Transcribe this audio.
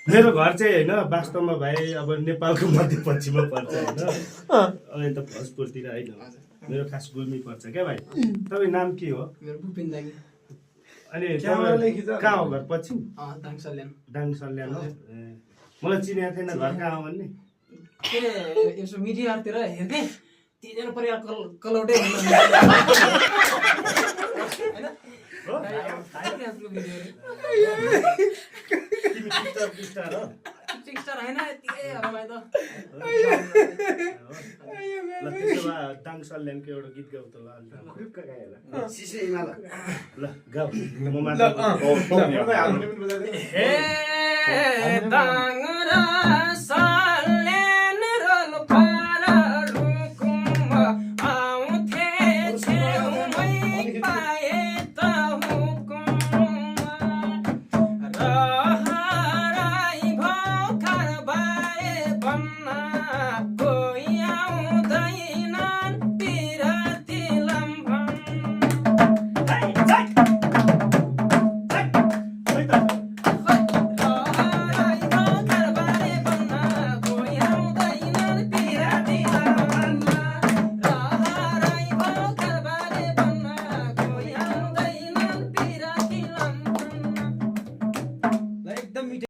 मेरो घर चाहिँ होइन वास्तवमा भाइ अब नेपालको मध्यपश्चिममा पर्छ होइन अहिले त भोजपुरतिर होइन मेरो खास गुल्मी पर्छ क्या भाइ तपाईँ नाम के हो मेरो भूपेन दागी अनि कहाँ हो घर पश्चिम दाङ सल्यान हो मलाई चिनेको थिएन घर कहाँ हो भन्ने के यसो मिडियातिर हेर्ने तिनीहरू परिवार कलौटे दाङ सल्यानको एउटा गीत गाउ त ल गाउ म मात्र